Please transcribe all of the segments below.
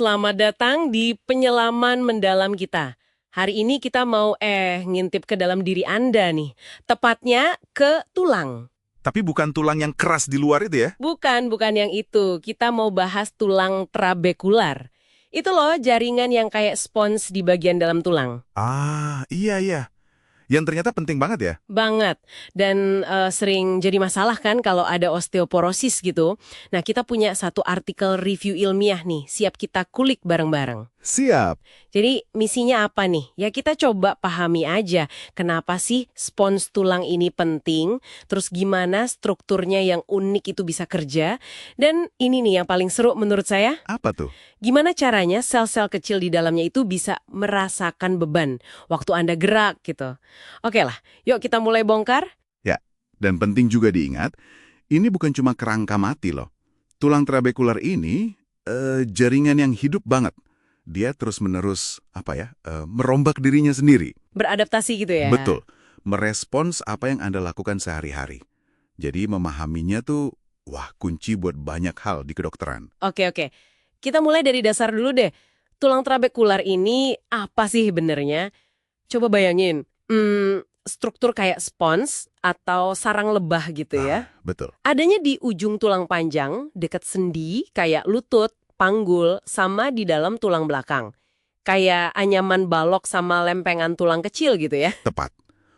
Selamat datang di penyelaman mendalam kita. Hari ini kita mau ngintip ke dalam diri Anda nih. Tepatnya ke tulang. Tapi bukan tulang yang keras di luar itu ya? Bukan yang itu. Kita mau bahas tulang trabekular. Itu loh jaringan yang kayak spons di bagian dalam tulang. Iya. Yang ternyata penting banget ya? Banget. Dan sering jadi masalah kan kalau ada osteoporosis gitu. Nah, kita punya satu artikel review ilmiah nih. Siap kita kulik bareng-bareng. Siap. Jadi misinya apa nih? Ya kita coba pahami aja kenapa sih spons tulang ini penting, terus gimana strukturnya yang unik itu bisa kerja, dan ini nih yang paling seru menurut saya, Apa tuh? gimana caranya sel-sel kecil di dalamnya itu bisa merasakan beban waktu Anda gerak gitu. Oke lah, yuk kita mulai bongkar. Ya, dan penting juga diingat, ini bukan cuma kerangka mati loh. Tulang trabekular ini jaringan yang hidup banget. Dia terus-menerus merombak dirinya sendiri. Beradaptasi gitu ya? Betul. Merespons apa yang Anda lakukan sehari-hari. Jadi memahaminya tuh, kunci buat banyak hal di kedokteran. Oke. Kita mulai dari dasar dulu deh. Tulang trabekular ini apa sih benernya? Coba bayangin, struktur kayak spons atau sarang lebah gitu ya. Betul. Adanya di ujung tulang panjang, dekat sendi, kayak lutut, panggul, sama di dalam tulang belakang. Kayak anyaman balok sama lempengan tulang kecil gitu ya. Tepat.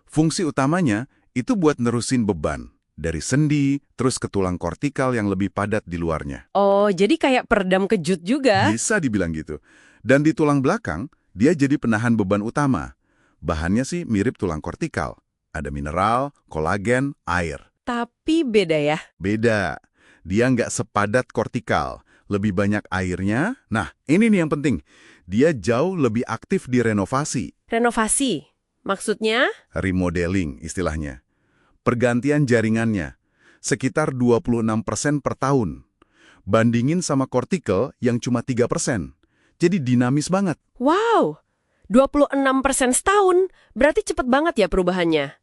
Fungsi utamanya itu buat nerusin beban. Dari sendi, terus ke tulang kortikal yang lebih padat di luarnya. Oh, jadi kayak peredam kejut juga. Bisa dibilang gitu. Dan di tulang belakang, dia jadi penahan beban utama. Bahannya sih mirip tulang kortikal. Ada mineral, kolagen, air. Tapi beda ya. Beda. Dia nggak sepadat kortikal. Lebih banyak airnya. Nah, ini nih yang penting. Dia jauh lebih aktif di renovasi. Renovasi? Maksudnya? Remodeling istilahnya. Pergantian jaringannya. Sekitar 26% per tahun. Bandingin sama kortikel yang cuma 3%. Jadi dinamis banget. Wow, 26% setahun. Berarti cepet banget ya perubahannya.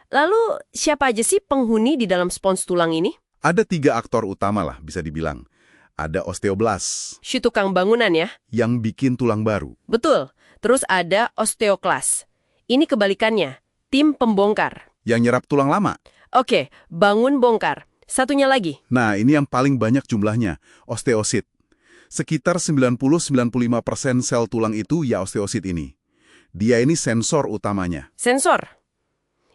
Lalu, siapa aja sih penghuni di dalam spons tulang ini? Ada 3 aktor utama lah bisa dibilang. Ada osteoblas, Si tukang bangunan ya? yang bikin tulang baru. Betul. Terus ada osteoklas. Ini kebalikannya, tim pembongkar. Yang nyerap tulang lama. Oke, bangun bongkar. Satunya lagi. Nah, ini yang paling banyak jumlahnya, osteosit. Sekitar 90-95% sel tulang itu ya osteosit ini. Dia ini sensor utamanya. Sensor.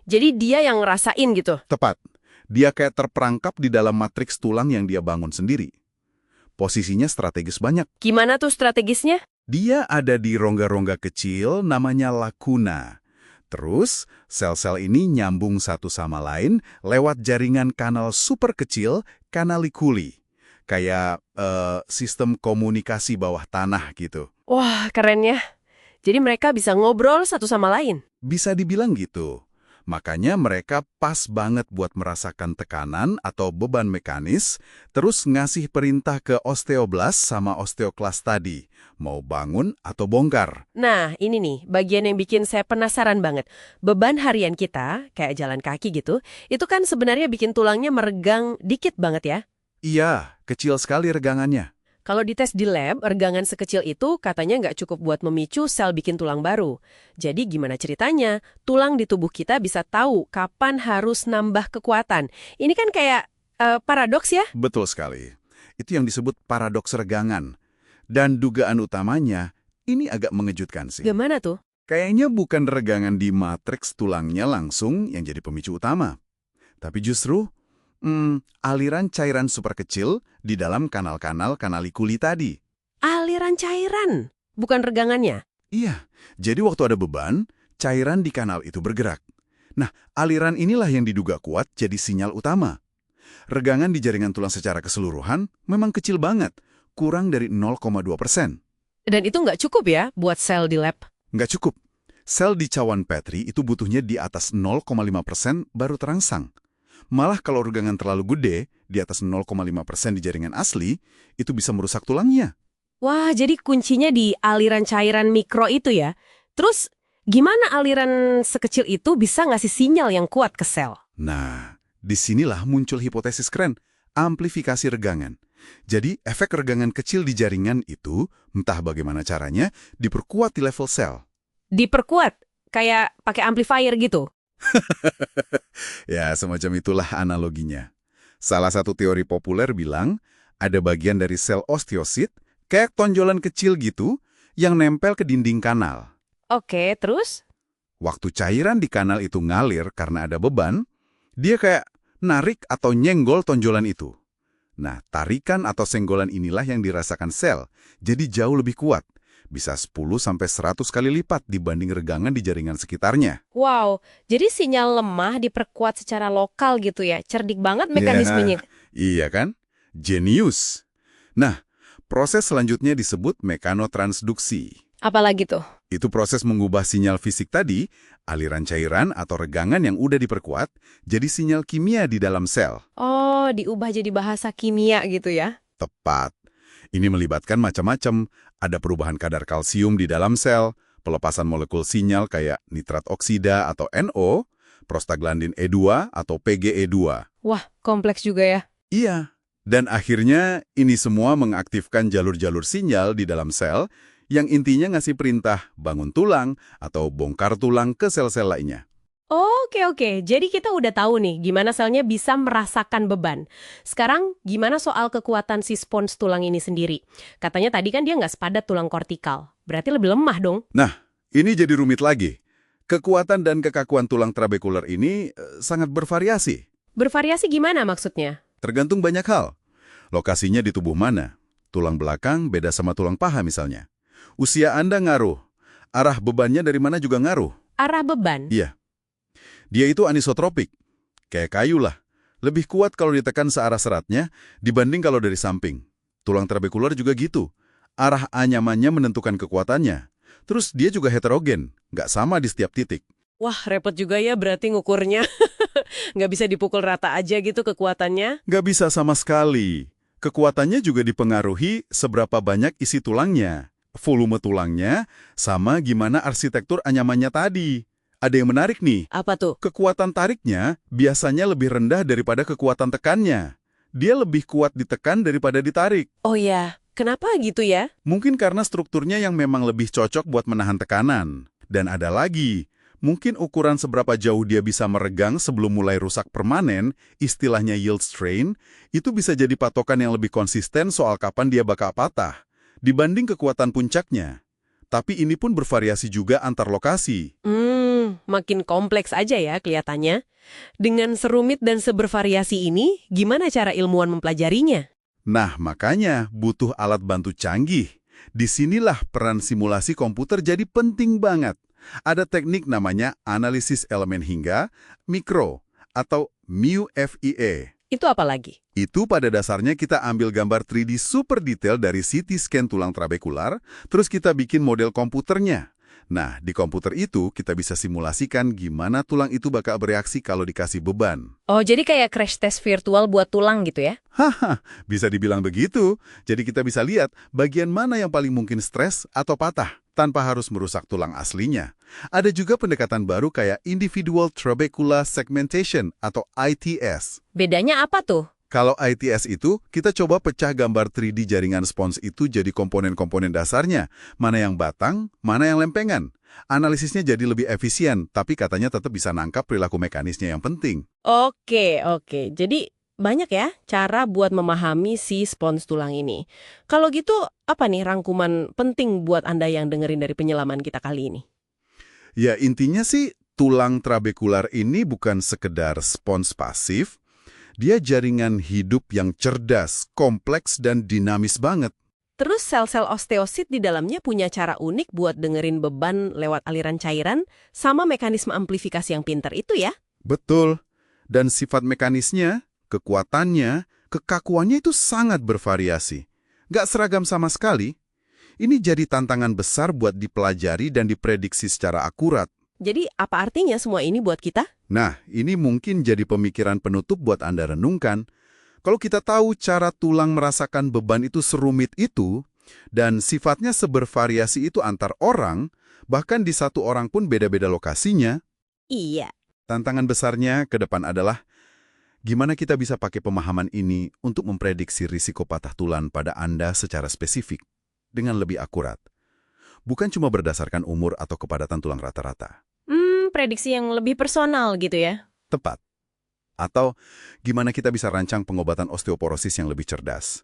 Jadi dia yang ngerasain gitu. Tepat. Dia kayak terperangkap di dalam matriks tulang yang dia bangun sendiri. Posisinya strategis banyak. Gimana tuh strategisnya? Dia ada di rongga-rongga kecil namanya lakuna. Terus, sel-sel ini nyambung satu sama lain lewat jaringan kanal super kecil, kanalikuli. Kayak sistem komunikasi bawah tanah gitu. Wah, keren ya. Jadi mereka bisa ngobrol satu sama lain. Bisa dibilang gitu. Makanya mereka pas banget buat merasakan tekanan atau beban mekanis, terus ngasih perintah ke osteoblas sama osteoklas tadi, mau bangun atau bongkar. Nah, ini nih, bagian yang bikin saya penasaran banget. Beban harian kita, kayak jalan kaki gitu, itu kan sebenarnya bikin tulangnya meregang dikit banget ya. Iya, kecil sekali regangannya. Kalau dites di lab, regangan sekecil itu katanya nggak cukup buat memicu sel bikin tulang baru. Jadi gimana ceritanya? Tulang di tubuh kita bisa tahu kapan harus nambah kekuatan. Ini kan kayak paradoks ya? Betul sekali. Itu yang disebut paradoks regangan. Dan dugaan utamanya, ini agak mengejutkan sih. Gimana tuh? Kayaknya bukan regangan di matriks tulangnya langsung yang jadi pemicu utama. Tapi justru aliran cairan super kecil di dalam kanal-kanal kanalikuli tadi. Aliran cairan, bukan regangannya. Iya, jadi waktu ada beban, cairan di kanal itu bergerak. Nah, aliran inilah yang diduga kuat jadi sinyal utama. Regangan di jaringan tulang secara keseluruhan memang kecil banget, kurang dari 0,2%. Dan itu nggak cukup ya buat sel di lab? Nggak cukup. Sel di cawan Petri itu butuhnya di atas 0,5% baru terangsang. Malah kalau regangan terlalu gede, di atas 0,5% di jaringan asli, itu bisa merusak tulangnya. Wah, jadi kuncinya di aliran cairan mikro itu ya. Terus, gimana aliran sekecil itu bisa ngasih sinyal yang kuat ke sel? Nah, disinilah muncul hipotesis keren, amplifikasi regangan. Jadi, efek regangan kecil di jaringan itu, entah bagaimana caranya, diperkuat di level sel. Diperkuat, kayak pakai amplifier gitu. Ya, semacam itulah analoginya. Salah satu teori populer bilang, ada bagian dari sel osteosit, kayak tonjolan kecil gitu, yang nempel ke dinding kanal. Oke, terus? Waktu cairan di kanal itu ngalir karena ada beban, dia kayak narik atau nyenggol tonjolan itu. Nah, tarikan atau senggolan inilah yang dirasakan sel, jadi jauh lebih kuat. Bisa 10-100 kali lipat dibanding regangan di jaringan sekitarnya. Wow, jadi sinyal lemah diperkuat secara lokal gitu ya. Cerdik banget mekanismenya. Iya kan? Jenius. Nah, proses selanjutnya disebut mekanotransduksi. Apalagi tuh? Itu proses mengubah sinyal fisik tadi, aliran cairan atau regangan yang udah diperkuat, jadi sinyal kimia di dalam sel. Oh, diubah jadi bahasa kimia gitu ya? Tepat. Ini melibatkan macam-macam. Ada perubahan kadar kalsium di dalam sel, pelepasan molekul sinyal kayak nitrat oksida atau NO, prostaglandin E2 atau PGE2. Wah, kompleks juga ya. Iya. Dan akhirnya ini semua mengaktifkan jalur-jalur sinyal di dalam sel yang intinya ngasih perintah bangun tulang atau bongkar tulang ke sel-sel lainnya. Oke. Jadi kita udah tahu nih gimana selnya bisa merasakan beban. Sekarang gimana soal kekuatan si spons tulang ini sendiri? Katanya tadi kan dia nggak sepadat tulang kortikal. Berarti lebih lemah dong? Nah, ini jadi rumit lagi. Kekuatan dan kekakuan tulang trabekular ini sangat bervariasi. Bervariasi gimana maksudnya? Tergantung banyak hal. Lokasinya di tubuh mana? Tulang belakang beda sama tulang paha misalnya. Usia Anda ngaruh. Arah bebannya dari mana juga ngaruh. Arah beban? Iya. Dia itu anisotropik. Kayak kayu lah. Lebih kuat kalau ditekan searah seratnya dibanding kalau dari samping. Tulang trabekular juga gitu. Arah anyamannya menentukan kekuatannya. Terus dia juga heterogen. Nggak sama di setiap titik. Wah, repot juga ya berarti ngukurnya. Nggak bisa dipukul rata aja gitu kekuatannya? Nggak bisa sama sekali. Kekuatannya juga dipengaruhi seberapa banyak isi tulangnya, volume tulangnya, sama gimana arsitektur anyamannya tadi. Ada yang menarik nih. Apa tuh? Kekuatan tariknya biasanya lebih rendah daripada kekuatan tekannya. Dia lebih kuat ditekan daripada ditarik. Oh ya, kenapa gitu ya? Mungkin karena strukturnya yang memang lebih cocok buat menahan tekanan. Dan ada lagi, mungkin ukuran seberapa jauh dia bisa meregang sebelum mulai rusak permanen, istilahnya yield strain, itu bisa jadi patokan yang lebih konsisten soal kapan dia bakal patah, dibanding kekuatan puncaknya. Tapi ini pun bervariasi juga antar lokasi. Makin kompleks aja ya kelihatannya. Dengan serumit dan sebervariasi ini, gimana cara ilmuwan mempelajarinya? Nah, makanya butuh alat bantu canggih. Disinilah peran simulasi komputer jadi penting banget. Ada teknik namanya analisis elemen hingga, mikro, atau MU-FEA. Itu apa lagi? Itu pada dasarnya kita ambil gambar 3D super detail dari CT scan tulang trabekular, terus kita bikin model komputernya. Nah, di komputer itu kita bisa simulasikan gimana tulang itu bakal bereaksi kalau dikasih beban. Oh, jadi kayak crash test virtual buat tulang gitu ya? Haha, bisa dibilang begitu. Jadi kita bisa lihat bagian mana yang paling mungkin stres atau patah, tanpa harus merusak tulang aslinya. Ada juga pendekatan baru kayak Individual Trabecular Segmentation atau ITS. Bedanya apa tuh? Kalau ITS itu, kita coba pecah gambar 3D jaringan spons itu jadi komponen-komponen dasarnya. Mana yang batang, mana yang lempengan. Analisisnya jadi lebih efisien, tapi katanya tetap bisa nangkap perilaku mekanisnya yang penting. Oke. Jadi banyak ya cara buat memahami si spons tulang ini. Kalau gitu, apa nih rangkuman penting buat Anda yang dengerin dari penyelaman kita kali ini? Ya, intinya sih tulang trabekular ini bukan sekedar spons pasif, dia jaringan hidup yang cerdas, kompleks, dan dinamis banget. Terus sel-sel osteosit di dalamnya punya cara unik buat dengerin beban lewat aliran cairan sama mekanisme amplifikasi yang pintar itu ya? Betul. Dan sifat mekanisnya, kekuatannya, kekakuannya itu sangat bervariasi. Nggak seragam sama sekali. Ini jadi tantangan besar buat dipelajari dan diprediksi secara akurat. Jadi apa artinya semua ini buat kita? Nah, ini mungkin jadi pemikiran penutup buat Anda renungkan. Kalau kita tahu cara tulang merasakan beban itu serumit itu, dan sifatnya sebervariasi itu antar orang, bahkan di satu orang pun beda-beda lokasinya, Iya. tantangan besarnya ke depan adalah Gimana kita bisa pakai pemahaman ini untuk memprediksi risiko patah tulang pada Anda secara spesifik, dengan lebih akurat? Bukan cuma berdasarkan umur atau kepadatan tulang rata-rata. Prediksi yang lebih personal gitu ya. Tepat. Atau gimana kita bisa rancang pengobatan osteoporosis yang lebih cerdas?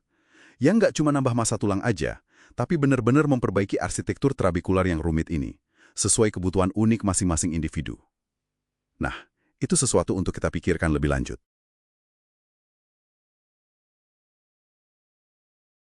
Yang nggak cuma nambah massa tulang aja, tapi benar-benar memperbaiki arsitektur trabekular yang rumit ini, sesuai kebutuhan unik masing-masing individu. Nah, itu sesuatu untuk kita pikirkan lebih lanjut.